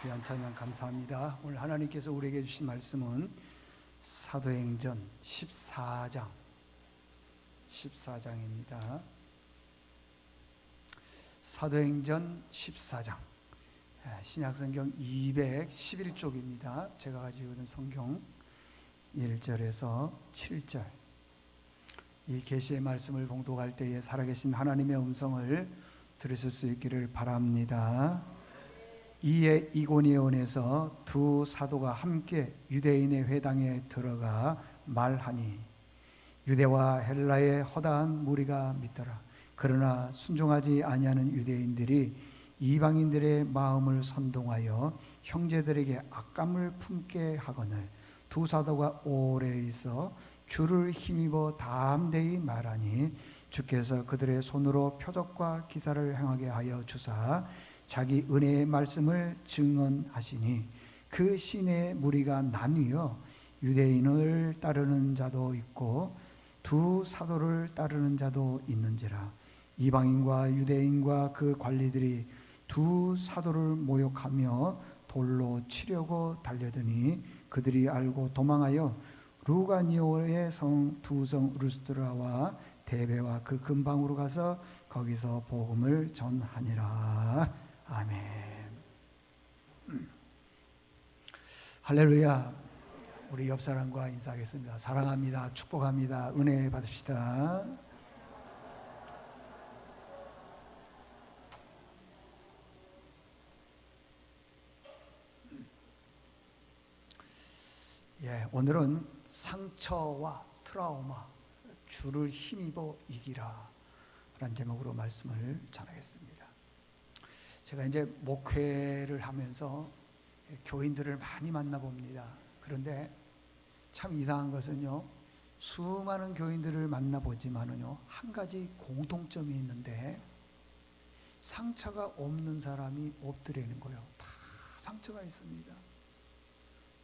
귀한 찬양 감사합니다. 오늘 하나님께서 우리에게 주신 말씀은 사도행전 14장입니다. 사도행전 14장 신약성경 211쪽입니다. 제가 가지고 있는 성경 1절에서 7절 이 계시의 말씀을 봉독할 때에 살아계신 하나님의 음성을 들으실 수 있기를 바랍니다. 이에 이고니온에서 두 사도가 함께 유대인의 회당에 들어가 말하니 유대와 헬라의 허다한 무리가 믿더라. 그러나 순종하지 아니하는 유대인들이 이방인들의 마음을 선동하여 형제들에게 악감을 품게 하거늘 두 사도가 오래 있어 주를 힘입어 담대히 말하니 주께서 그들의 손으로 표적과 기사를 행하게 하여 주사 자기 은혜의 말씀을 증언하시니 그 시내의 무리가 나뉘어 유대인을 따르는 자도 있고 두 사도를 따르는 자도 있는지라. 이방인과 유대인과 그 관리들이 두 사도를 모욕하며 돌로 치려고 달려드니 그들이 알고 도망하여 루가니오의 성 두 성 루스드라와 데베와 그 근방으로 가서 거기서 복음을 전하니라. 아멘. 할렐루야. 우리 옆 사람과 인사하겠습니다. 사랑합니다. 축복합니다. 은혜 받읍시다. 오늘은 상처와 트라우마, 주를 힘입어 이기라 라는 제목으로 말씀을 전하겠습니다. 제가 이제 목회를 하면서 교인들을 많이 만나봅니다. 그런데 참 이상한 것은요, 수많은 교인들을 만나보지만은요, 한 가지 공통점이 있는데 상처가 없는 사람이 없더라는 거예요. 다 상처가 있습니다.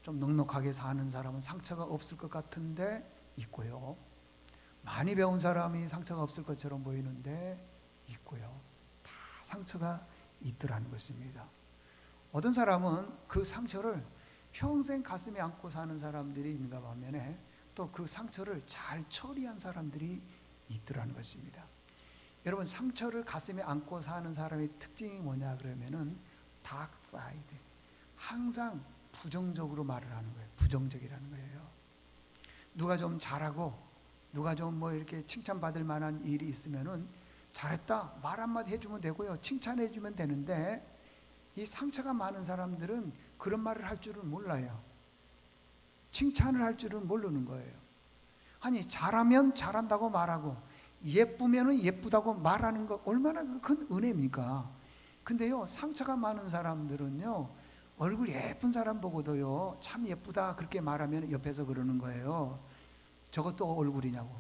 좀 넉넉하게 사는 사람은 상처가 없을 것 같은데 있고요, 많이 배운 사람이 상처가 없을 것처럼 보이는데 있고요, 다 상처가 있더라는 것입니다. 어떤 사람은 그 상처를 평생 가슴에 안고 사는 사람들이 있는가 반면에 또 그 상처를 잘 처리한 사람들이 있더라는 것입니다. 여러분, 상처를 가슴에 안고 사는 사람의 특징이 뭐냐 그러면은 다크사이드, 항상 부정적으로 말을 하는 거예요. 부정적이라는 거예요. 누가 좀 잘하고 누가 좀 뭐 이렇게 칭찬받을 만한 일이 있으면은 잘했다 말 한마디 해주면 되고요, 칭찬해주면 되는데 이 상처가 많은 사람들은 그런 말을 할 줄은 몰라요. 칭찬을 할 줄은 모르는 거예요. 아니, 잘하면 잘한다고 말하고 예쁘면 예쁘다고 말하는 거 얼마나 큰 은혜입니까? 근데요, 상처가 많은 사람들은요, 얼굴 예쁜 사람 보고도요 참 예쁘다 그렇게 말하면 옆에서 그러는 거예요. 저것도 얼굴이냐고.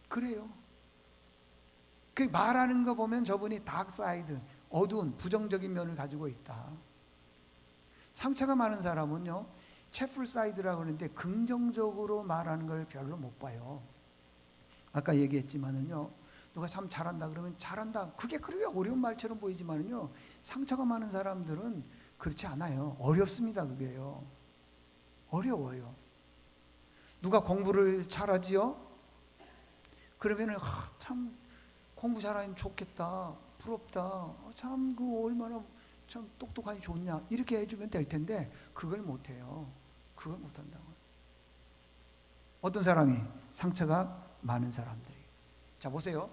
그래요. 그 말하는 거 보면 저분이 다크사이드, 어두운 부정적인 면을 가지고 있다. 상처가 많은 사람은요, 체플사이드라고 하는데 긍정적으로 말하는 걸 별로 못 봐요. 아까 얘기했지만은요, 누가 참 잘한다 그러면 잘한다, 그게 그렇게 어려운 말처럼 보이지만은요, 상처가 많은 사람들은 그렇지 않아요. 어렵습니다. 그게요, 어려워요. 누가 공부를 잘하지요? 그러면은 참 공부 잘하면 좋겠다, 부럽다, 참 그 얼마나 참 똑똑하니 좋냐 이렇게 해주면 될 텐데 그걸 못해요. 그걸 못한다고. 어떤 사람이? 상처가 많은 사람들이. 자, 보세요.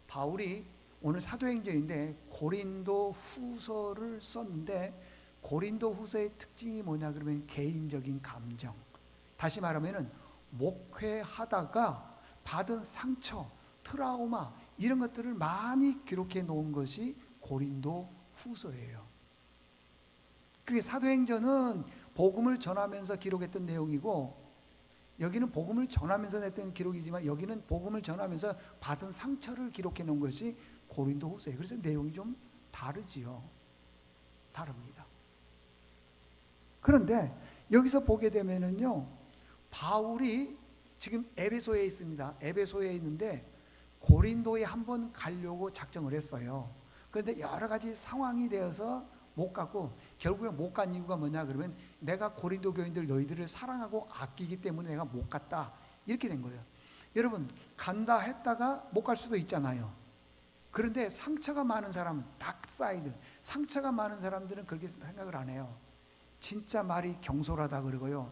바울이 오늘 사도행전인데 고린도 후서를 썼는데 고린도 후서의 특징이 뭐냐 그러면 개인적인 감정, 다시 말하면은 목회하다가 받은 상처, 트라우마 이런 것들을 많이 기록해 놓은 것이 고린도 후서예요. 그게 사도행전은 복음을 전하면서 기록했던 내용이고 여기는 복음을 전하면서 냈던 기록이지만 여기는 복음을 전하면서 받은 상처를 기록해 놓은 것이 고린도 후서예요. 그래서 내용이 좀 다르지요. 다릅니다. 그런데 여기서 보게 되면은요, 바울이 지금 에베소에 있습니다. 에베소에 있는데 고린도에 한번 가려고 작정을 했어요. 그런데 여러 가지 상황이 되어서 못 갔고, 결국에 못 간 이유가 뭐냐 그러면 내가 고린도 교인들 너희들을 사랑하고 아끼기 때문에 내가 못 갔다, 이렇게 된 거예요. 여러분, 간다 했다가 못 갈 수도 있잖아요. 그런데 상처가 많은 사람, 닥사이드, 상처가 많은 사람들은 그렇게 생각을 안 해요. 진짜 말이 경솔하다 그러고요,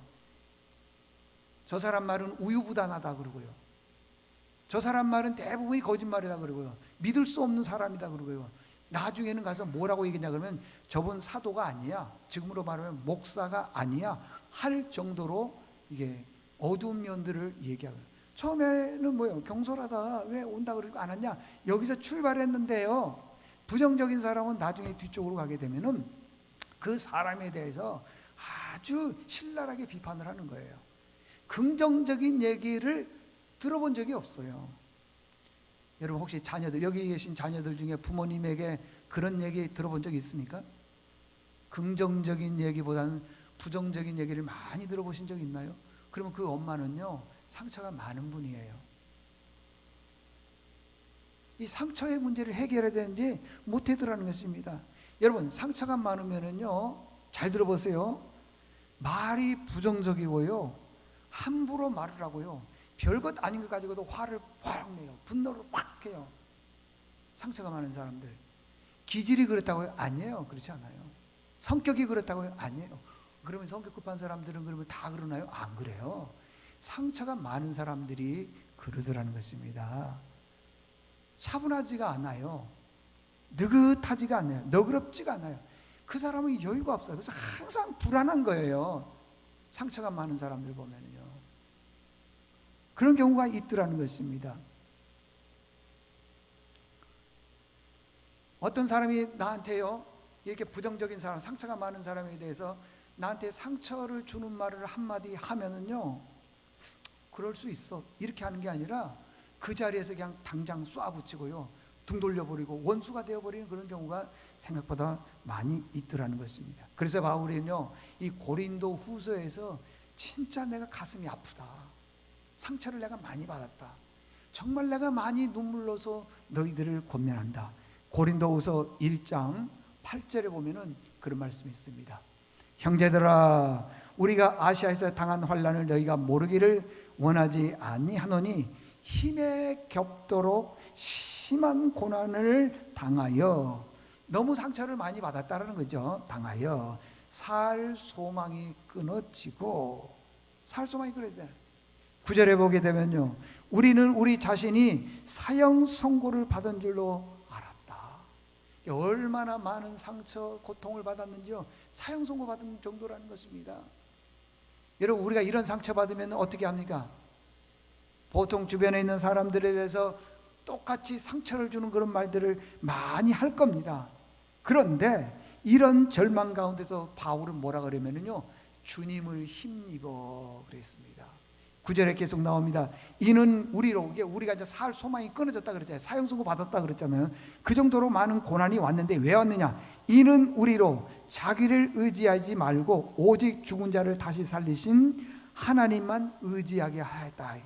저 사람 말은 우유부단하다 그러고요, 저 사람 말은 대부분이 거짓말이다 그러고요, 믿을 수 없는 사람이다 그러고요, 나중에는 가서 뭐라고 얘기냐 그러면 저분 사도가 아니야, 지금으로 말하면 목사가 아니야 할 정도로 이게 어두운 면들을 얘기하고요. 처음에는 뭐예요? 경솔하다, 왜 온다 그러고 안 왔냐, 여기서 출발했는데요. 부정적인 사람은 나중에 뒤쪽으로 가게 되면은 그 사람에 대해서 아주 신랄하게 비판을 하는 거예요. 긍정적인 얘기를 들어본 적이 없어요. 여러분, 혹시 자녀들, 여기 계신 자녀들 중에 부모님에게 그런 얘기 들어본 적이 있습니까? 긍정적인 얘기보다는 부정적인 얘기를 많이 들어보신 적 있나요? 그러면 그 엄마는요, 상처가 많은 분이에요. 이 상처의 문제를 해결해야 되는지 못하더라는 것입니다. 여러분, 상처가 많으면은요, 잘 들어보세요. 말이 부정적이고요, 함부로 말을 하고요, 별것 아닌 것 가지고도 화를 확 내요. 분노를 확 해요. 상처가 많은 사람들. 기질이 그렇다고요? 아니에요. 그렇지 않아요. 성격이 그렇다고요? 아니에요. 그러면 성격 급한 사람들은 그러면 다 그러나요? 안 그래요. 상처가 많은 사람들이 그러더라는 것입니다. 차분하지가 않아요. 느긋하지가 않아요. 너그럽지가 않아요. 그 사람은 여유가 없어요. 그래서 항상 불안한 거예요. 상처가 많은 사람들 보면요, 그런 경우가 있더라는 것입니다. 어떤 사람이 나한테요, 이렇게 부정적인 사람, 상처가 많은 사람에 대해서 나한테 상처를 주는 말을 한마디 하면은요, 그럴 수 있어, 이렇게 하는 게 아니라 그 자리에서 그냥 당장 쏴붙이고요, 등 돌려버리고 원수가 되어버리는 그런 경우가 생각보다 많이 있더라는 것입니다. 그래서 바울은요, 이 고린도 후서에서 진짜 내가 가슴이 아프다, 상처를 내가 많이 받았다, 정말 내가 많이 눈물로서 너희들을 권면한다. 고린도후서 1장 8절에 보면은 그런 말씀이 있습니다. 형제들아, 우리가 아시아에서 당한 환난을 너희가 모르기를 원하지 아니하노니 힘에 겹도록 심한 고난을 당하여, 너무 상처를 많이 받았다는 거죠. 당하여 살 소망이 끊어지고, 살 소망이 끊어지잖아요. 9절에 보게 되면요, 우리는 우리 자신이 사형 선고를 받은 줄로 알았다. 얼마나 많은 상처, 고통을 받았는지요. 사형 선고 받은 정도라는 것입니다. 여러분, 우리가 이런 상처 받으면 어떻게 합니까? 보통 주변에 있는 사람들에 대해서 똑같이 상처를 주는 그런 말들을 많이 할 겁니다. 그런데 이런 절망 가운데서 바울은 뭐라 그러면요, 주님을 힘입어 그랬습니다. 9절에 계속 나옵니다. 이는 우리로, 우리가 이제 살 소망이 끊어졌다 그랬잖아요. 사형 선고 받았다 그랬잖아요. 그 정도로 많은 고난이 왔는데 왜 왔느냐? 이는 우리로 자기를 의지하지 말고 오직 죽은 자를 다시 살리신 하나님만 의지하게 하였다.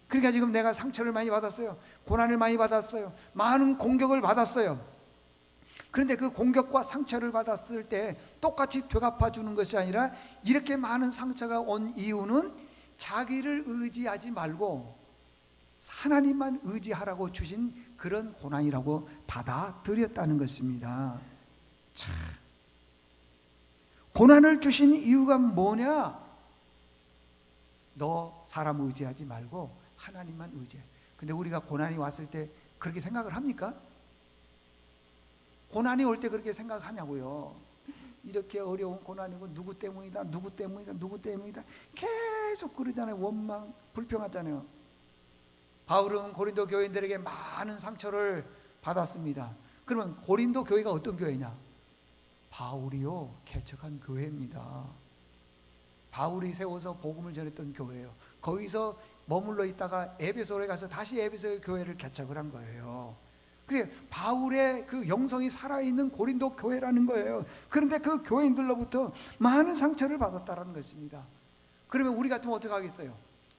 그러니까 지금 내가 상처를 많이 받았어요. 고난을 많이 받았어요. 많은 공격을 받았어요. 그런데 그 공격과 상처를 받았을 때 똑같이 되갚아 주는 것이 아니라, 이렇게 많은 상처가 온 이유는 자기를 의지하지 말고 하나님만 의지하라고 주신 그런 고난이라고 받아들였다는 것입니다. 참, 고난을 주신 이유가 뭐냐? 너 사람 의지하지 말고 하나님만 의지해. 근데 우리가 고난이 왔을 때 그렇게 생각을 합니까? 고난이 올 때 그렇게 생각하냐고요. 이렇게 어려운 고난이고 누구 때문이다, 누구 때문이다, 누구 때문이다 계속 그러잖아요. 원망, 불평하잖아요. 바울은 고린도 교인들에게 많은 상처를 받았습니다. 그러면 고린도 교회가 어떤 교회냐? 바울이요 개척한 교회입니다. 바울이 세워서 복음을 전했던 교회예요. 거기서 머물러 있다가 에베소에 가서 다시 에베소의 교회를 개척을 한 거예요. 그래, 바울의 그 영성이 살아있는 고린도 교회라는 거예요. 그런데 그 교인들로부터 많은 상처를 받았다는 것입니다. 그러면 우리 같으면 어떻게 하겠어요?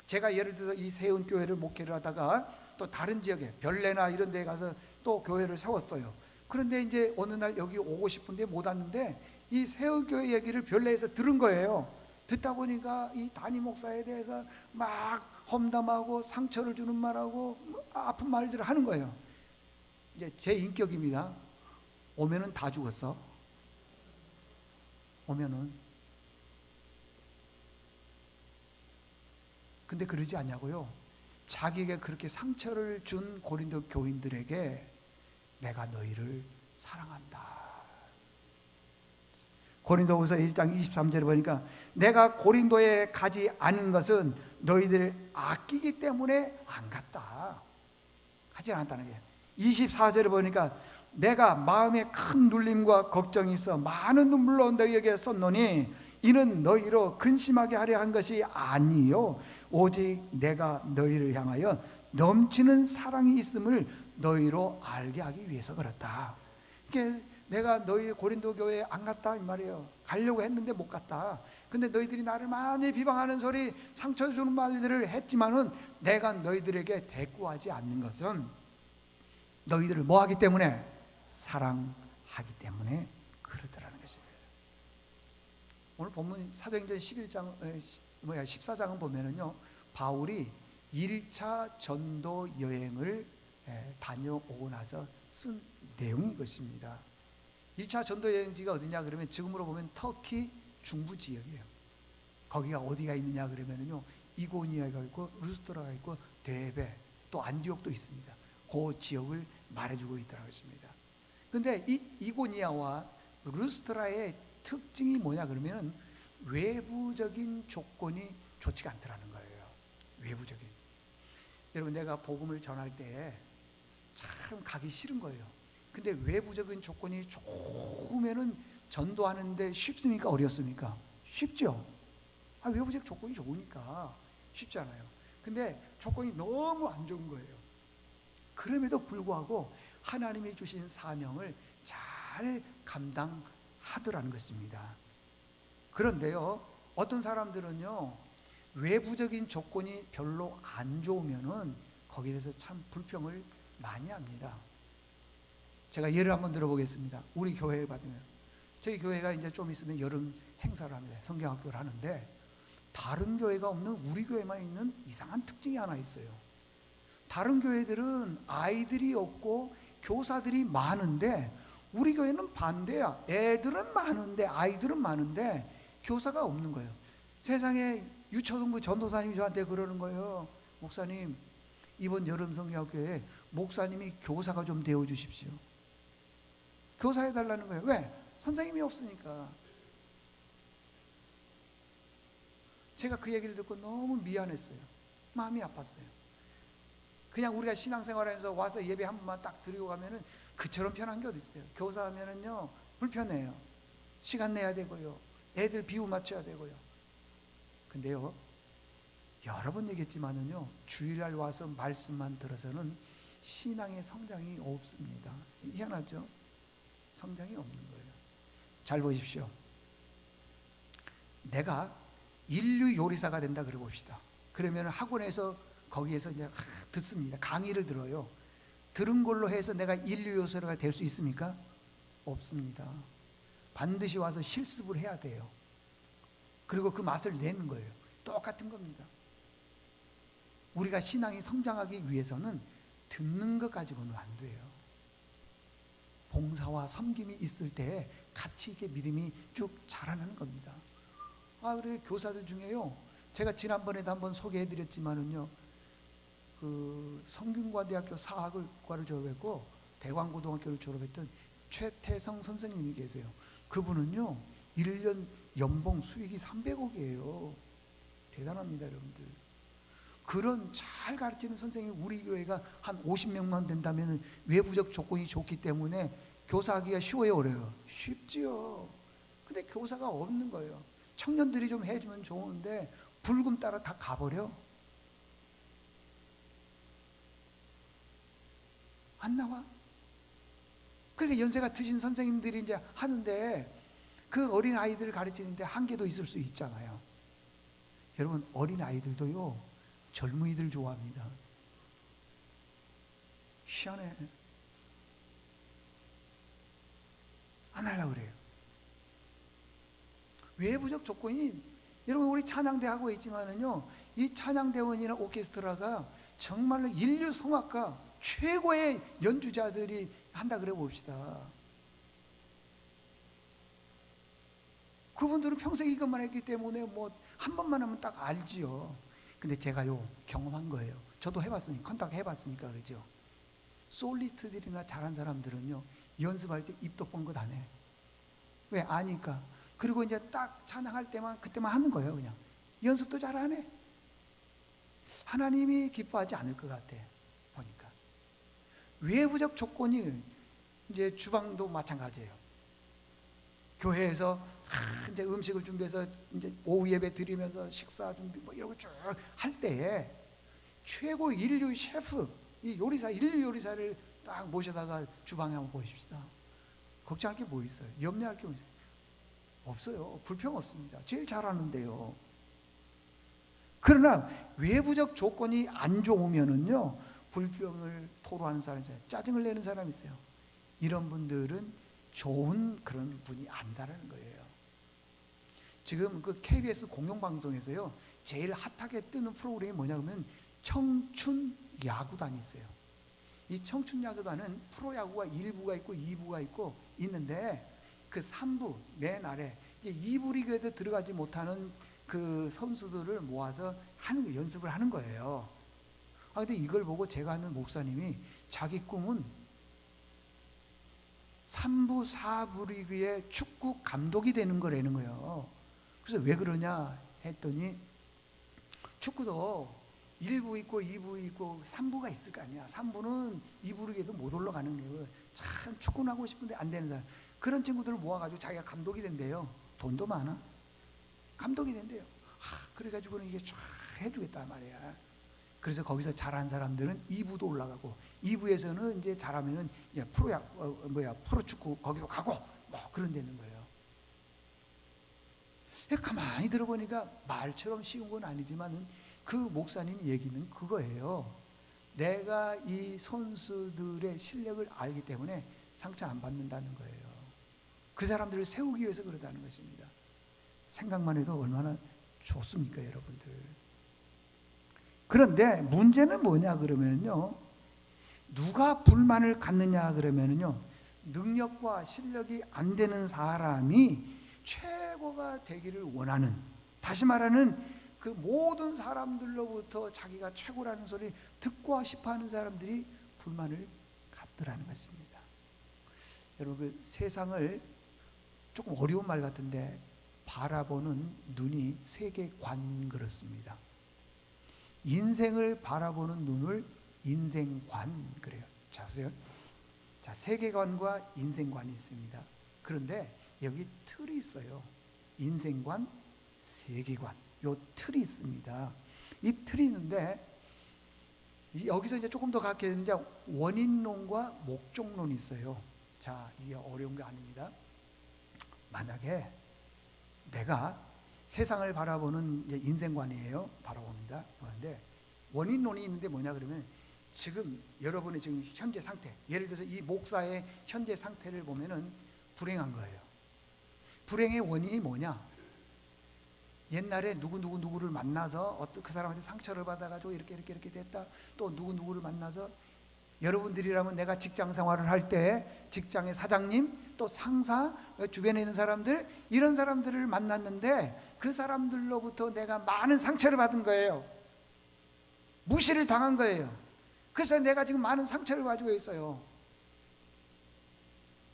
제가 예를 들어서 이 세운 교회를 목회를 하다가 또 다른 지역에 별내나 이런 데 가서 또 교회를 세웠어요. 그런데 이제 어느 날 여기 오고 싶은데 못 왔는데 이 세우교회 얘기를 별내에서 들은 거예요. 듣다 보니까 이 담임 목사에 대해서 막 험담하고 상처를 주는 말하고 아픈 말들을 하는 거예요. 이제 제 인격입니다. 오면은 다 죽었어. 오면은. 근데 그러지 않냐고요. 자기에게 그렇게 상처를 준 고린도 교인들에게 내가 너희를 사랑한다. 고린도후서 1장 23절에 보니까 내가 고린도에 가지 않은 것은 너희들 아끼기 때문에 안 갔다. 가지 않았다는 게. 24절에 보니까 내가 마음에 큰 눌림과 걱정이 있어 많은 눈물로 너희에게 썼노니 이는 너희로 근심하게 하려 한 것이 아니요 오직 내가 너희를 향하여 넘치는 사랑이 있음을 너희로 알게 하기 위해서 그렇다. 이게 내가 너희 고린도 교회에 안 갔다 이 말이에요. 가려고 했는데 못 갔다. 근데 너희들이 나를 많이 비방하는 소리, 상처 주는 말들을 했지만은 내가 너희들에게 대꾸하지 않는 것은 너희들을 뭐 하기 때문에? 사랑하기 때문에 그러더라는 것입니다. 오늘 본문 사도행전 14장은 보면은요, 바울이 1차 전도 여행을 다녀오고 나서 쓴 내용인 것입니다. 1차 전도 여행지가 어디냐 그러면 지금으로 보면 터키 중부 지역이에요. 거기가 어디가 있느냐 그러면은요, 이고니아가 있고 루스트라가 있고 데베 또 안디옥도 있습니다. 그 지역을 말해주고 있더라고 있습니다. 근데 이 이고니아와 루스트라의 특징이 뭐냐 그러면은 외부적인 조건이 좋지가 않더라는 거예요. 외부적인. 여러분, 내가 복음을 전할 때 참 가기 싫은 거예요. 근데 외부적인 조건이 좋으면은 전도하는데 쉽습니까? 어렵습니까? 쉽죠. 외부적 조건이 좋으니까 쉽잖아요. 근데 조건이 너무 안 좋은 거예요. 그럼에도 불구하고 하나님이 주신 사명을 잘 감당하더라는 것입니다. 그런데요, 어떤 사람들은요, 외부적인 조건이 별로 안 좋으면은 거기에 대해서 참 불평을 많이 합니다. 제가 예를 한번 들어보겠습니다. 우리 교회에 받으면, 저희 교회가 이제 좀 있으면 여름 행사를 합니다. 성경학교를 하는데 다른 교회가 없는 우리 교회만 있는 이상한 특징이 하나 있어요. 다른 교회들은 아이들이 없고 교사들이 많은데 우리 교회는 반대야. 애들은 많은데 아이들은 많은데 교사가 없는 거예요. 세상에 유초등부 전도사님이 저한테 그러는 거예요. 목사님, 이번 여름 성경학교에 목사님이 교사가 좀 되어 주십시오. 교사해달라는 거예요. 왜? 선생님이 없으니까. 제가 그 얘기를 듣고 너무 미안했어요. 마음이 아팠어요. 그냥 우리가 신앙생활하면서 와서 예배 한 번만 딱 드리고 가면은 그처럼 편한 게 어디 있어요. 교사하면은요 불편해요. 시간 내야 되고요. 애들 비유 맞춰야 되고요. 근데요, 여러 번 얘기했지만은요, 주일날 와서 말씀만 들어서는 신앙의 성장이 없습니다. 희한하죠? 성장이 없는 거예요. 잘 보십시오. 내가 인류 요리사가 된다 그래 봅시다. 그러면 학원에서 거기에서 이제 듣습니다. 강의를 들어요. 들은 걸로 해서 내가 인류 요리사가 될 수 있습니까? 없습니다. 반드시 와서 실습을 해야 돼요. 그리고 그 맛을 내는 거예요. 똑같은 겁니다. 우리가 신앙이 성장하기 위해서는 듣는 것 가지고는 안 돼요. 봉사와 섬김이 있을 때 같이 이렇게 믿음이 쭉 자라나는 겁니다. 그래 교사들 중에요. 제가 지난번에도 한번 소개해드렸지만은요, 그 성균관대학교 사학과를 졸업했고 대광고등학교를 졸업했던 최태성 선생님이 계세요. 그분은요 1년 연봉 수익이 300억이에요. 대단합니다, 여러분들. 그런 잘 가르치는 선생님이 우리 교회가 한 50명만 된다면 외부적 조건이 좋기 때문에 교사하기가 쉬워요, 어려워요? 쉽지요. 근데 교사가 없는 거예요. 청년들이 좀 해주면 좋은데 불금 따라 다 가버려. 안 나와. 그러니까 연세가 드신 선생님들이 이제 하는데 그 어린 아이들을 가르치는데 한계도 있을 수 있잖아요. 여러분, 어린 아이들도요 젊은이들 좋아합니다. 희한해. 안 하려고 그래요. 외부적 조건이, 여러분 우리 찬양대 하고 있지만은요, 이 찬양대원이나 오케스트라가 정말로 인류 성악가 최고의 연주자들이 한다 그래 봅시다. 그분들은 평생 이것만 했기 때문에 뭐 한 번만 하면 딱 알지요. 근데 제가요 경험한 거예요. 저도 해봤으니까, 컨택 해봤으니까 그러죠. 솔리스트들이나 잘한 사람들은요 연습할 때 입도 뻥긋 안 해. 왜? 아니까. 그리고 이제 딱 찬양할 때만 그때만 하는 거예요. 그냥 연습도 잘 안 해. 하나님이 기뻐하지 않을 것 같아 보니까. 외부적 조건이, 이제 주방도 마찬가지예요. 교회에서 이제 음식을 준비해서 이제 오후 예배 드리면서 식사 준비 뭐 이러고 쭉 할 때에 최고 인류 셰프, 이 요리사, 인류 요리사를 딱 모셔다가 주방에 한번 보십시다. 걱정할 게 뭐 있어요? 염려할 게 뭐 있어요? 없어요. 불평 없습니다. 제일 잘하는데요. 그러나 외부적 조건이 안 좋으면은요 불평을 토로하는 사람이 있어요. 짜증을 내는 사람이 있어요. 이런 분들은 좋은 그런 분이 아니다라는 거예요. 지금 그 KBS 공영방송에서요 제일 핫하게 뜨는 프로그램이 뭐냐면 청춘 야구단이 있어요. 이 청춘 야구단은 프로야구가 1부가 있고 2부가 있고 있는데 그 3부 맨 아래 2부 리그에도 들어가지 못하는 그 선수들을 모아서 하는, 연습을 하는 거예요. 근데 이걸 보고 제가 아는 목사님이 자기 꿈은 3부 4부 리그의 축구 감독이 되는 거라는 거예요. 그래서 왜 그러냐 했더니 축구도 1부 있고 2부 있고 3부가 있을 거 아니야. 3부는 2부 리그에도 못 올라가는 거예요. 참 축구는 하고 싶은데 안 되는 사람, 그런 친구들을 모아가지고 자기가 감독이 된대요. 돈도 많아. 감독이 된대요. 그래가지고는 이게 쫙 해주겠단 말이야. 그래서 거기서 잘한 사람들은 2부도 올라가고 2부에서는 이제 잘하면은 이제 프로축구 거기로 가고 뭐 그런 데는 거예요. 가만히 들어보니까 말처럼 쉬운 건 아니지만은 그 목사님 얘기는 그거예요. 내가 이 선수들의 실력을 알기 때문에 상처 안 받는다는 거예요. 그 사람들을 세우기 위해서 그러다는 것입니다. 생각만 해도 얼마나 좋습니까, 여러분들? 그런데 문제는 뭐냐 그러면요, 누가 불만을 갖느냐 그러면요, 능력과 실력이 안 되는 사람이 최고가 되기를 원하는, 다시 말하는 그 모든 사람들로부터 자기가 최고라는 소리 듣고 싶어하는 사람들이 불만을 갖더라는 것입니다. 여러분, 그 세상을 조금 어려운 말 같은데 바라보는 눈이 세계관 그렇습니다. 인생을 바라보는 눈을 인생관 그래요. 자, 보세요. 자, 세계관과 인생관이 있습니다. 그런데 여기 틀이 있어요. 인생관, 세계관. 요 틀이 있습니다. 이 틀이 있는데 여기서 이제 조금 더 가게 이제 원인론과 목적론이 있어요. 자, 이게 어려운 게 아닙니다. 만약에 내가 세상을 바라보는 이제 인생관이에요. 바라봅니다. 그런데 원인론이 있는데 뭐냐 그러면 지금 여러분의 지금 현재 상태, 예를 들어서 이 목사의 현재 상태를 보면은 불행한 거예요. 불행의 원인이 뭐냐? 옛날에 누구를 만나서 어떤 그 사람한테 상처를 받아가지고 이렇게 됐다. 또 누구를 만나서, 여러분들이라면 내가 직장 생활을 할 때 직장의 사장님 또 상사, 주변에 있는 사람들, 이런 사람들을 만났는데 그 사람들로부터 내가 많은 상처를 받은 거예요. 무시를 당한 거예요. 그래서 내가 지금 많은 상처를 가지고 있어요.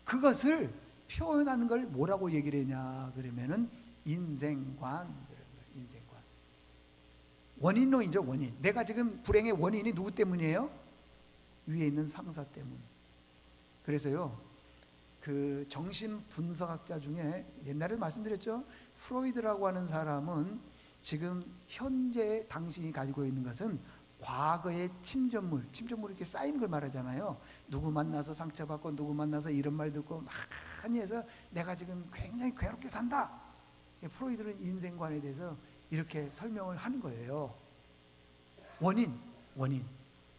그것을 표현하는 걸 뭐라고 얘기를 했냐 그러면은 인생관. 인생관. 원인론이죠, 원인. 내가 지금 불행의 원인이 누구 때문이에요? 위에 있는 상사 때문. 그래서요, 그 정신 분석학자 중에 옛날에 말씀드렸죠. 프로이드라고 하는 사람은 지금 현재 당신이 가지고 있는 것은 과거의 침전물 이렇게 쌓이는 걸 말하잖아요. 누구 만나서 상처받고 누구 만나서 이런 말 듣고 많이 해서 내가 지금 굉장히 괴롭게 산다. 프로이드는 인생관에 대해서 이렇게 설명을 하는 거예요. 원인.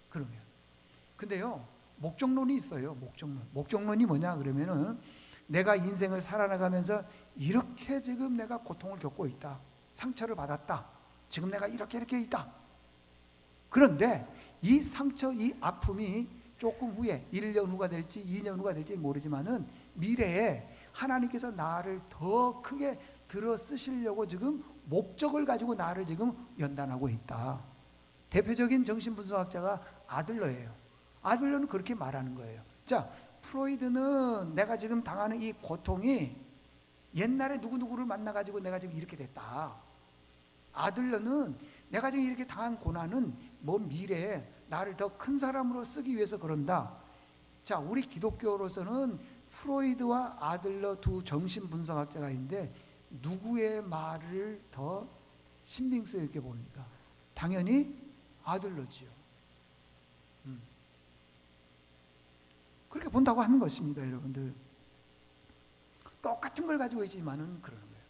그러면. 근데요, 목적론이 있어요. 목적론이 뭐냐 그러면은 내가 인생을 살아나가면서 이렇게 지금 내가 고통을 겪고 있다. 상처를 받았다. 지금 내가 이렇게 있다. 그런데 이 상처, 이 아픔이 조금 후에 1년 후가 될지 2년 후가 될지 모르지만은 미래에 하나님께서 나를 더 크게 들어 쓰시려고 지금 목적을 가지고 나를 지금 연단하고 있다. 대표적인 정신분석학자가 아들러예요. 아들러는 그렇게 말하는 거예요. 자, 프로이드는 내가 지금 당하는 이 고통이 옛날에 누구누구를 만나가지고 내가 지금 이렇게 됐다. 아들러는 내가 지금 이렇게 당한 고난은 뭐 미래에 나를 더 큰 사람으로 쓰기 위해서 그런다. 자, 우리 기독교로서는 프로이드와 아들러 두 정신분석학자가 있는데 누구의 말을 더 신빙성 있게 봅니까? 당연히 아들러지요. 그렇게 본다고 하는 것입니다, 여러분들. 똑같은 걸 가지고 있지만은 그러는 거예요.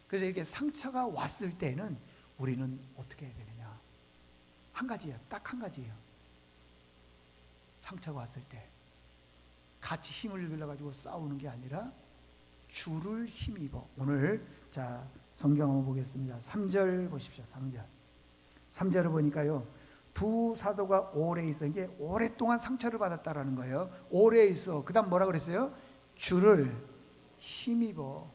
그래서 이렇게 상처가 왔을 때는 우리는 어떻게 해야 되느냐? 한 가지예요. 딱 한 가지예요. 상처가 왔을 때 같이 힘을 빌려가지고 싸우는 게 아니라 주를 힘입어. 오늘 자 성경 한번 보겠습니다. 3절 보십시오. 3절을 보니까요. 두 사도가 오래 있어. 이게 오랫동안 상처를 받았다라는 거예요. 오래 있어. 그 다음 뭐라 그랬어요? 주를 힘입어.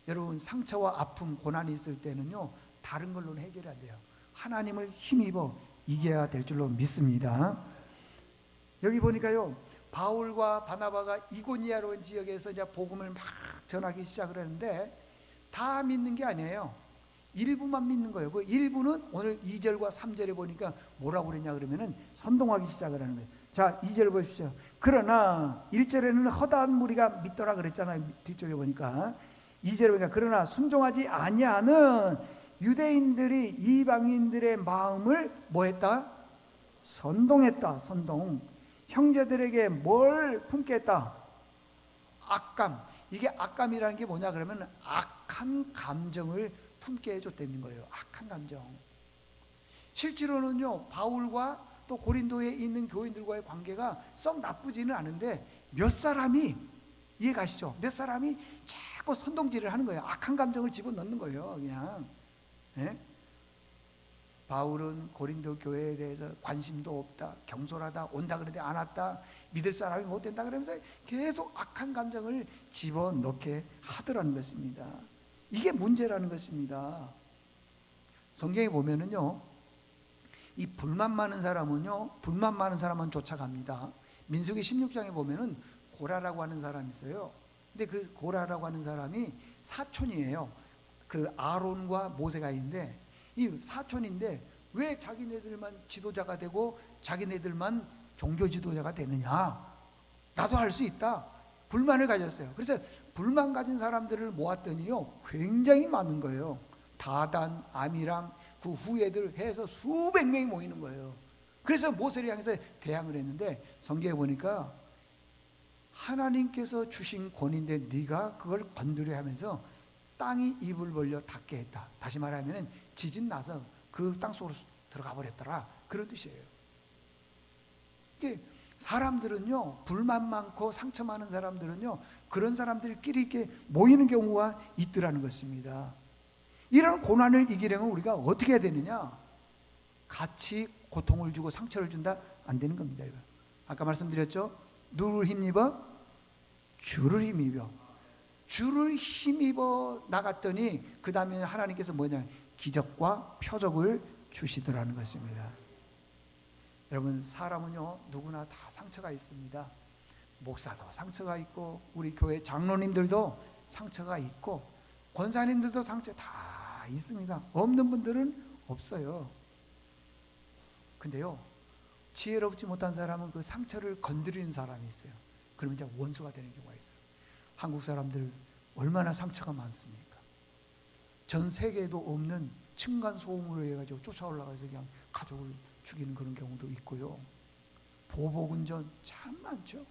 여러분 상처와 아픔, 고난이 있을 때는요. 다른 걸로는 해결이 안 돼요. 하나님을 힘입어 이겨야 될 줄로 믿습니다. 여기 보니까요. 바울과 바나바가 이고니아라는 지역에서 이제 복음을 막 전하기 시작을 했는데 다 믿는 게 아니에요. 일부만 믿는 거예요. 그 일부는 오늘 2절과 3절에 보니까 뭐라고 그랬냐 그러면은 선동하기 시작을 하는 거예요. 자, 2절 보십시오. 그러나 1절에는 허다한 무리가 믿더라 그랬잖아요. 뒤쪽에 보니까 2절에 보니까 그러나 순종하지 아니하는 유대인들이 이방인들의 마음을 뭐 했다? 선동했다. 선동. 형제들에게 뭘 품게 했다? 악감. 이게 악감이라는 게 뭐냐 그러면 악한 감정을 품게 해줬다는 거예요. 악한 감정. 실제로는요, 바울과 또 고린도에 있는 교인들과의 관계가 썩 나쁘지는 않은데 몇 사람이 이해가시죠? 몇 사람이 자꾸 선동질을 하는 거예요. 악한 감정을 집어넣는 거예요. 그냥. 네? 바울은 고린도 교회에 대해서 관심도 없다, 경솔하다, 온다 그러는데 안 왔다, 믿을 사람이 못 된다 그러면서 계속 악한 감정을 집어넣게 하더라는 것입니다. 이게 문제라는 것입니다. 성경에 보면은요, 이 불만 많은 사람은 쫓아갑니다. 민수기 16장에 보면은 고라라고 하는 사람이 있어요. 근데 그 고라라고 하는 사람이 사촌이에요. 그 아론과 모세가 있는데 이 사촌인데 왜 자기네들만 지도자가 되고 자기네들만 종교 지도자가 되느냐? 나도 할 수 있다. 불만을 가졌어요. 그래서 불만 가진 사람들을 모았더니요, 굉장히 많은 거예요. 다단, 아미람, 그 후예들 해서 수백 명이 모이는 거예요. 그래서 모세를 향해서 대항을 했는데 성경에 보니까 하나님께서 주신 권위인데 네가 그걸 건드려 하면서 땅이 입을 벌려 닫게 했다. 다시 말하면 지진 나서 그 땅 속으로 들어가 버렸더라. 그런 뜻이에요. 이게 사람들은요, 불만 많고 상처 많은 사람들은요, 그런 사람들끼리 이렇게 모이는 경우가 있더라는 것입니다. 이런 고난을 이기려면 우리가 어떻게 해야 되느냐? 같이 고통을 주고 상처를 준다? 안 되는 겁니다. 이거. 아까 말씀드렸죠? 누구를 힘입어? 주를 힘입어. 주를 힘입어 나갔더니 그 다음에 하나님께서 뭐냐? 기적과 표적을 주시더라는 것입니다. 여러분, 사람은요, 누구나 다 상처가 있습니다. 목사도 상처가 있고 우리 교회 장로님들도 상처가 있고 권사님들도 상처 다 있습니다. 없는 분들은 없어요. 근데요, 지혜롭지 못한 사람은 그 상처를 건드리는 사람이 있어요. 그러면 이제 원수가 되는 경우가 있어요. 한국 사람들 얼마나 상처가 많습니까? 전 세계에도 없는 층간소음으로 해가지고 쫓아올라가서 그냥 가족을 죽이는 그런 경우도 있고요. 보복운전 참 많죠.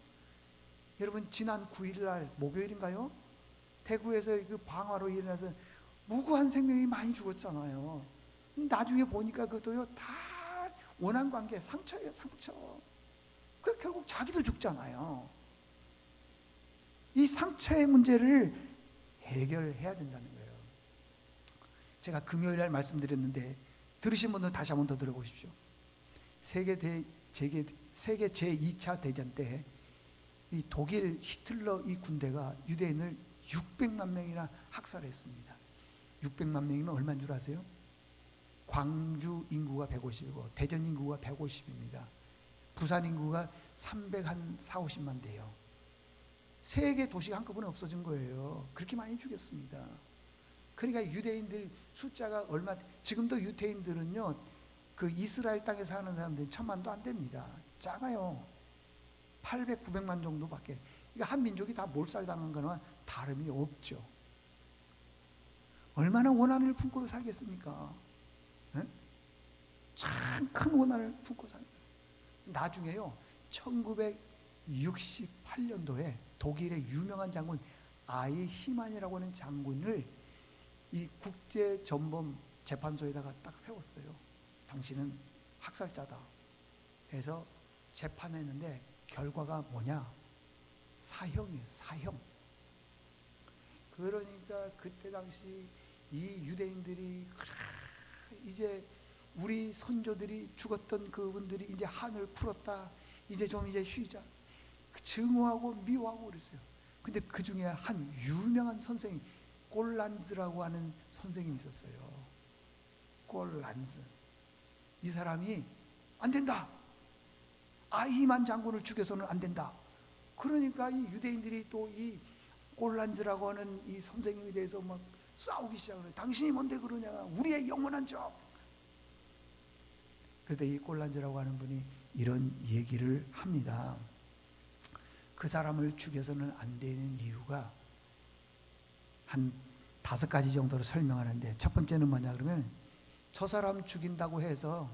여러분, 지난 9일날 목요일인가요? 대구에서 그 방화로 일어나서 무고한 생명이 많이 죽었잖아요. 나중에 보니까 그것도요, 다 원한관계, 상처예요, 상처. 그 결국 자기도 죽잖아요. 이 상처의 문제를 해결해야 된다는 거예요. 제가 금요일 날 말씀드렸는데 들으신 분들 다시 한번 더 들어보십시오. 세계 제2차 대전 때 이 독일 히틀러 이 군대가 유대인을 600만 명이나 학살했습니다. 600만 명이면 얼마인 줄 아세요? 광주 인구가 150이고 대전 인구가 150입니다. 부산 인구가 340~50만 돼요. 세계 도시가 한꺼번에 없어진 거예요. 그렇게 많이 죽였습니다. 그러니까 유대인들 숫자가 얼마, 지금도 유대인들은요, 그 이스라엘 땅에 사는 사람들은 1000만도 안 됩니다. 작아요. 800~900만 정도밖에. 그러니까 한 민족이 다 몰살당한 거나 다름이 없죠. 얼마나 원한을 품고 살겠습니까? 참 큰 원한을 품고 살겠어요. 나중에요, 1968년도에 독일의 유명한 장군 아이히만이라고 하는 장군을 이 국제전범 재판소에다가 딱 세웠어요. 당신은 학살자다 해서 재판했는데 결과가 뭐냐? 사형이에요. 사형. 그러니까 그때 당시 이 유대인들이 이제 우리 선조들이 죽었던 그분들이 이제 한을 풀었다, 이제 좀 이제 쉬자, 증오하고 미워하고 그랬어요. 근데 그 중에 한 유명한 선생님, 꼴란즈라고 하는 선생님이 있었어요. 꼴란즈. 이 사람이 안 된다, 아이만 장군을 죽여서는 안 된다. 그러니까 이 유대인들이 또 이 꼴란즈라고 하는 이 선생님에 대해서 막 싸우기 시작해요. 당신이 뭔데 그러냐, 우리의 영원한 적. 그런데 이 꼴란즈라고 하는 분이 이런 얘기를 합니다. 그 사람을 죽여서는 안 되는 이유가 한 5가지 정도로 설명하는데, 첫 번째는 뭐냐 그러면, 저 사람 죽인다고 해서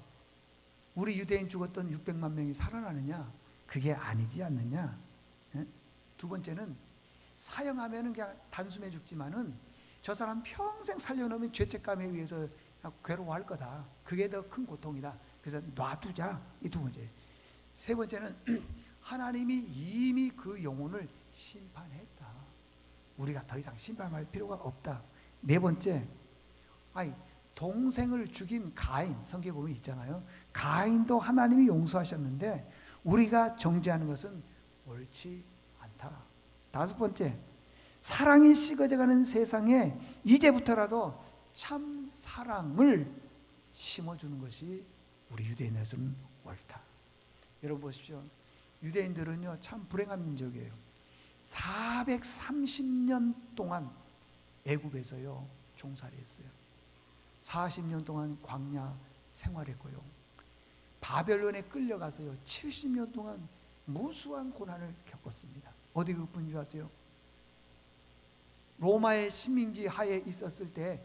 우리 유대인 죽었던 600만 명이 살아나느냐? 그게 아니지 않느냐? 두 번째는, 사형하면은 그냥 단숨에 죽지만은 저 사람 평생 살려놓으면 죄책감에 의해서 괴로워할 거다. 그게 더 큰 고통이다. 그래서 놔두자. 이 두 번째. 세 번째는 하나님이 이미 그 영혼을 심판했다. 우리가 더 이상 심판할 필요가 없다. 네 번째, 동생을 죽인 가인, 성경에 보면 있잖아요. 가인도 하나님이 용서하셨는데 우리가 정죄하는 것은 옳지 않다. 다섯 번째, 사랑이 식어져가는 세상에 이제부터라도 참 사랑을 심어주는 것이 우리 유대인에서는 옳다. 여러분 보십시오. 유대인들은요, 참 불행한 민족이에요. 430년 동안 애굽에서요 종살이 했어요. 40년 동안 광야 생활했고요. 바벨론에 끌려가서요 70년 동안 무수한 고난을 겪었습니다. 어디 그뿐인 줄 아세요? 로마의 식민지 하에 있었을 때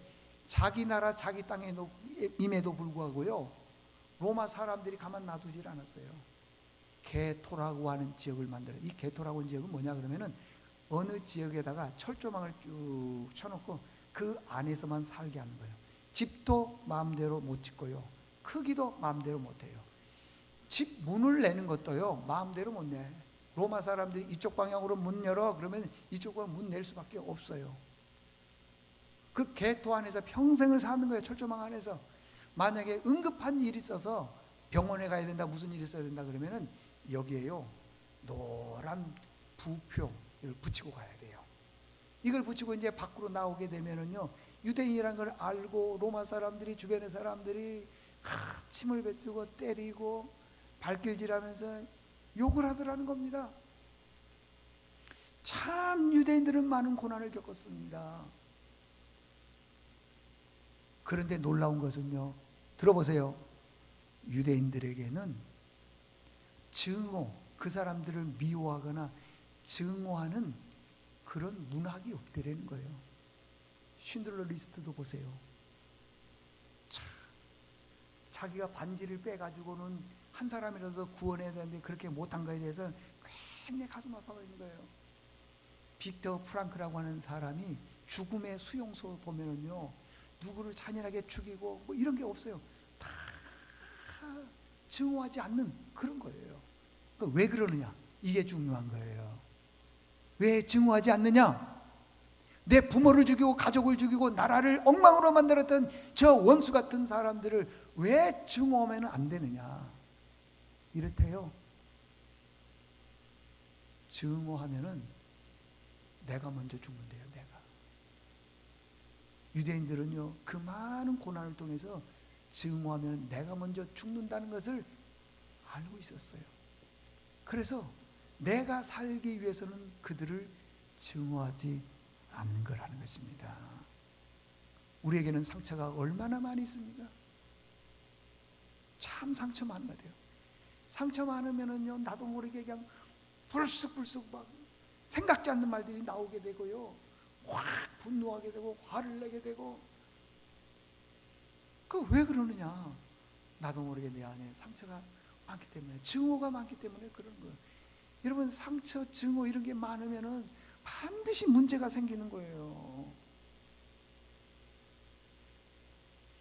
자기 나라 자기 땅에 임에도 불구하고요, 로마 사람들이 가만 놔두질 않았어요. 게토라고 하는 지역을 만들어요. 이 게토라고 하는 지역은 뭐냐 그러면은 어느 지역에다가 철조망을 쭉 쳐놓고 그 안에서만 살게 하는 거예요. 집도 마음대로 못 짓고요, 크기도 마음대로 못 해요. 집 문을 내는 것도요 마음대로 못 내. 로마 사람들이 이쪽 방향으로 문 열어 그러면 이쪽으로 문 낼 수밖에 없어요. 그 게토 안에서 평생을 사는 거예요. 철조망 안에서. 만약에 응급한 일이 있어서 병원에 가야 된다, 무슨 일이 있어야 된다 그러면은 여기에요 노란 부표를 붙이고 가야 돼요. 이걸 붙이고 이제 밖으로 나오게 되면은요, 유대인이라는 걸 알고 로마 사람들이, 주변의 사람들이 침을 뱉고 때리고 발길질하면서 욕을 하더라는 겁니다. 참 유대인들은 많은 고난을 겪었습니다. 그런데 놀라운 것은요, 들어보세요. 유대인들에게는 증오, 그 사람들을 미워하거나 증오하는 그런 문학이 없더라는 거예요. 쉰들러 리스트도 보세요. 참, 자기가 반지를 빼가지고는 한 사람이라도 구원해야 되는데 그렇게 못한 거에 대해서 굉장히 가슴 아파하는 거예요. 빅터 프랑크라고 하는 사람이 죽음의 수용소 보면은요, 누구를 잔인하게 죽이고 뭐 이런 게 없어요. 다 증오하지 않는 그런 거예요. 왜 그러느냐? 이게 중요한 거예요. 왜 증오하지 않느냐? 내 부모를 죽이고 가족을 죽이고 나라를 엉망으로 만들었던 저 원수 같은 사람들을 왜 증오하면 안 되느냐? 이렇대요. 증오하면은 내가 먼저 죽는데요. 내가. 유대인들은요, 그 많은 고난을 통해서 증오하면 내가 먼저 죽는다는 것을 알고 있었어요. 그래서 내가 살기 위해서는 그들을 증오하지 않는 거라는 것입니다. 우리에게는 상처가 얼마나 많이 있습니까? 참 상처 많은 것 같아요. 상처 많으면은요, 나도 모르게 그냥 불쑥불쑥 막 생각지 않는 말들이 나오게 되고요, 확 분노하게 되고 화를 내게 되고. 그 왜 그러느냐? 나도 모르게 내 안에 상처가 많기 때문에, 증오가 많기 때문에 그런 거예요. 여러분, 상처, 증오 이런 게 많으면은 반드시 문제가 생기는 거예요.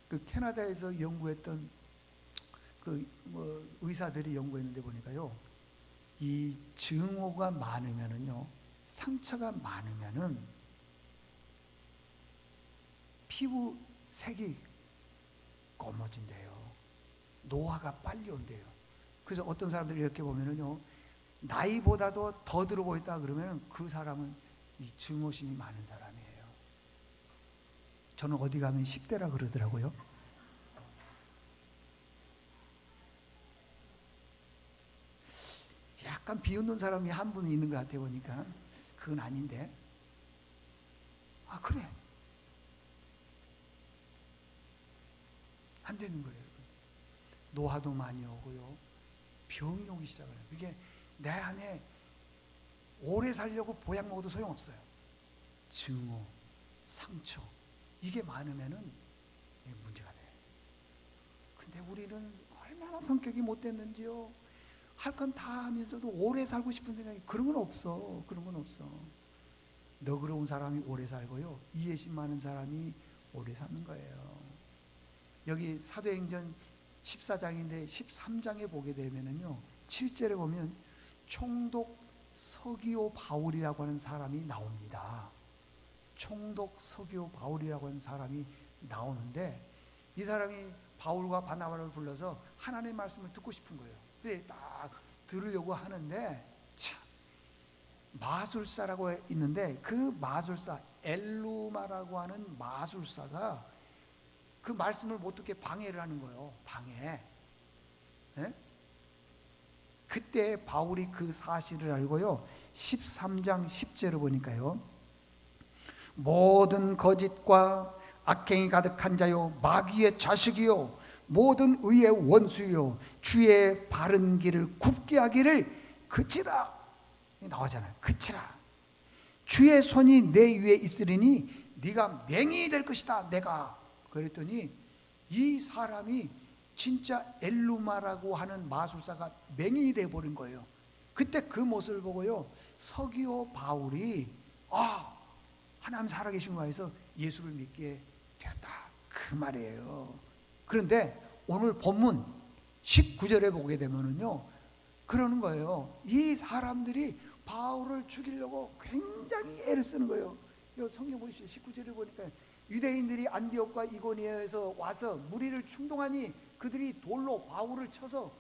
그 캐나다에서 연구했던 의사들이 연구했는데 보니까요, 이 증오가 많으면은요, 상처가 많으면은 피부 색이 검어진대요. 노화가 빨리 온대요. 그래서 어떤 사람들이 이렇게 보면은요, 나이보다도 더 들어 보였다 그러면 그 사람은 이 증오심이 많은 사람이에요. 저는 어디 가면 10대라 그러더라고요. 약간 비웃는 사람이 한 분 있는 것 같아 보니까 그건 아닌데. 아, 그래. 안 되는 거예요. 노화도 많이 오고요, 병이 오기 시작해요. 이게 내 안에 오래 살려고 보약 먹어도 소용없어요. 증오, 상처 이게 많으면은 문제가 돼요. 근데 우리는 얼마나 성격이 못됐는지요. 할 건 다 하면서도 오래 살고 싶은 생각이, 그런 건 없어. 그런 건 없어. 너그러운 사람이 오래 살고요, 이해심 많은 사람이 오래 사는 거예요. 여기 사도행전 14장인데 13장에 보게 되면은요, 7절에 보면 총독 서기오 바울이라고 하는 사람이 나옵니다. 총독 서기오 바울이라고 하는 사람이 나오는데, 이 사람이 바울과 바나바를 불러서 하나님의 말씀을 듣고 싶은 거예요. 근데 딱 들으려고 하는데, 참, 마술사라고 있는데 그 마술사 엘루마라고 하는 마술사가 그 말씀을 못 듣게 방해를 하는 거예요. 방해. 네? 그때 바울이 그 사실을 알고요, 13장 10절을 보니까요, 모든 거짓과 악행이 가득한 자요, 마귀의 자식이요, 모든 의의 원수요, 주의 바른 길을 굽게 하기를 그치라. 나오잖아요. 그치라. 주의 손이 내 위에 있으리니 네가 맹인이 될 것이다. 내가 그랬더니 이 사람이 진짜 엘루마라고 하는 마술사가 맹인이 되어버린 거예요. 그때 그 모습을 보고요, 서기오 바울이 하나님 살아계신가 해서 예수를 믿게 되었다, 그 말이에요. 그런데 오늘 본문 19절에 보게 되면은요, 그러는 거예요. 이 사람들이 바울을 죽이려고 굉장히 애를 쓰는 거예요. 성경 보시죠. 19절에 보니까 유대인들이 안디옥과 이고니아에서 와서 무리를 충동하니 그들이 돌로 바울을 쳐서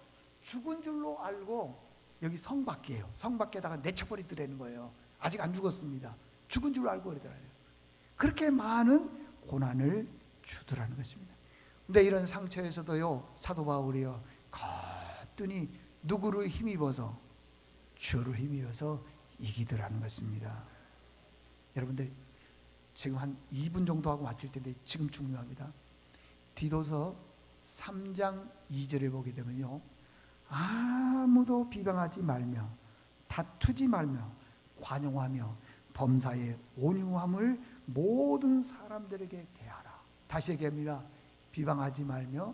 죽은 줄로 알고, 여기 성 밖이에요. 성 밖에다가 내쳐버리더라는 거예요. 아직 안 죽었습니다. 죽은 줄로 알고 그러더라고요. 그렇게 많은 고난을 주더라는 것입니다. 근데 이런 상처에서도요, 사도 바울이요, 거뜬히 누구를 힘입어서? 주를 힘입어서 이기더라는 것입니다. 여러분들 지금 한 2분 정도 하고 마칠 텐데 지금 중요합니다. 디도서 3장 2절에 보게 되면요, 아무도 비방하지 말며 다투지 말며 관용하며 범사에 온유함을 모든 사람들에게 대하라. 다시 얘기합니다. 비방하지 말며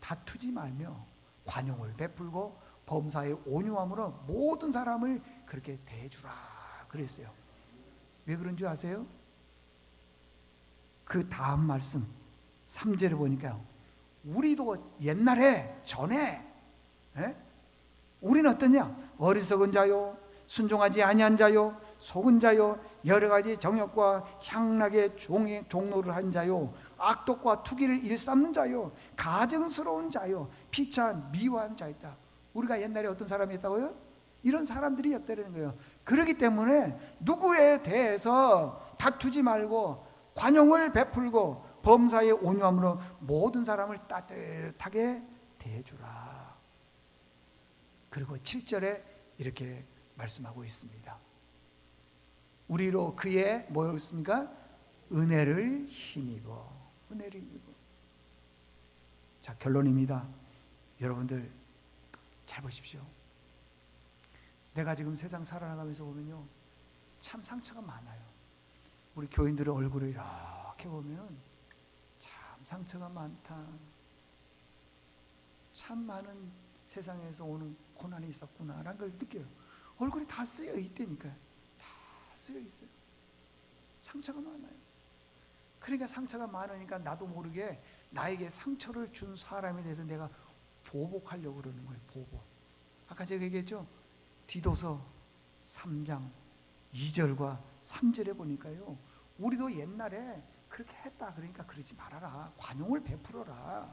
다투지 말며 관용을 베풀고 범사에 온유함으로 모든 사람을 그렇게 대해주라 그랬어요. 왜 그런 줄 아세요? 그 다음 말씀 3절에 보니까요, 우리도 옛날에 전에 우리는 어떠냐? 어리석은 자요, 순종하지 아니한 자요, 속은 자요, 여러 가지 정욕과 향락의 종로를 한 자요, 악독과 투기를 일삼는 자요, 가증스러운 자요, 피차한 미워한 자이다. 우리가 옛날에 어떤 사람이었다고요? 이런 사람들이었다는 거예요. 그렇기 때문에 누구에 대해서 다투지 말고 관용을 베풀고 범사의 온유함으로 모든 사람을 따뜻하게 대해주라. 그리고 7절에 이렇게 말씀하고 있습니다. 우리로 그의 뭐였습니까? 은혜를 힘입어. 은혜를 힘입어. 자, 결론입니다. 여러분들 잘 보십시오. 내가 지금 세상 살아나가면서 보면요, 참 상처가 많아요. 우리 교인들의 얼굴을 이렇게 보면 참 상처가 많다. 참 많은 세상에서 오는 고난이 있었구나라는 걸 느껴요. 얼굴이 다 쓰여 있다니까요. 다 쓰여 있어요. 상처가 많아요. 그러니까 상처가 많으니까 나도 모르게 나에게 상처를 준 사람에 대해서 내가 보복하려고 그러는 거예요. 보복. 아까 제가 얘기했죠. 디도서 3장 2절과 3절에 보니까요, 우리도 옛날에 그렇게 했다. 그러니까 그러지 말아라. 관용을 베풀어라.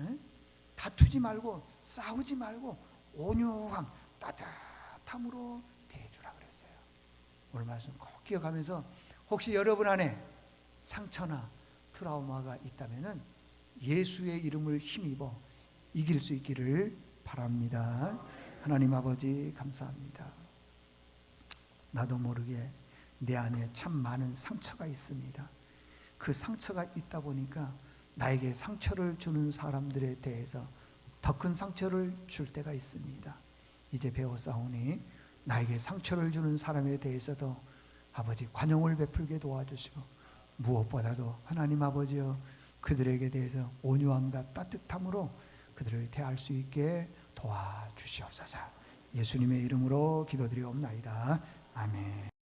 에? 다투지 말고 싸우지 말고 온유함, 따뜻함으로 대해주라 그랬어요. 오늘 말씀 꼭 기억하면서 혹시 여러분 안에 상처나 트라우마가 있다면은 예수의 이름을 힘입어 이길 수 있기를 바랍니다. 하나님 아버지 감사합니다. 나도 모르게 내 안에 참 많은 상처가 있습니다. 그 상처가 있다 보니까 나에게 상처를 주는 사람들에 대해서 더 큰 상처를 줄 때가 있습니다. 이제 배웠사오니 나에게 상처를 주는 사람에 대해서도 아버지 관용을 베풀게 도와주시고, 무엇보다도 하나님 아버지여 그들에게 대해서 온유함과 따뜻함으로 그들을 대할 수 있게 도와주시옵소서. 예수님의 이름으로 기도드리옵나이다. 아멘.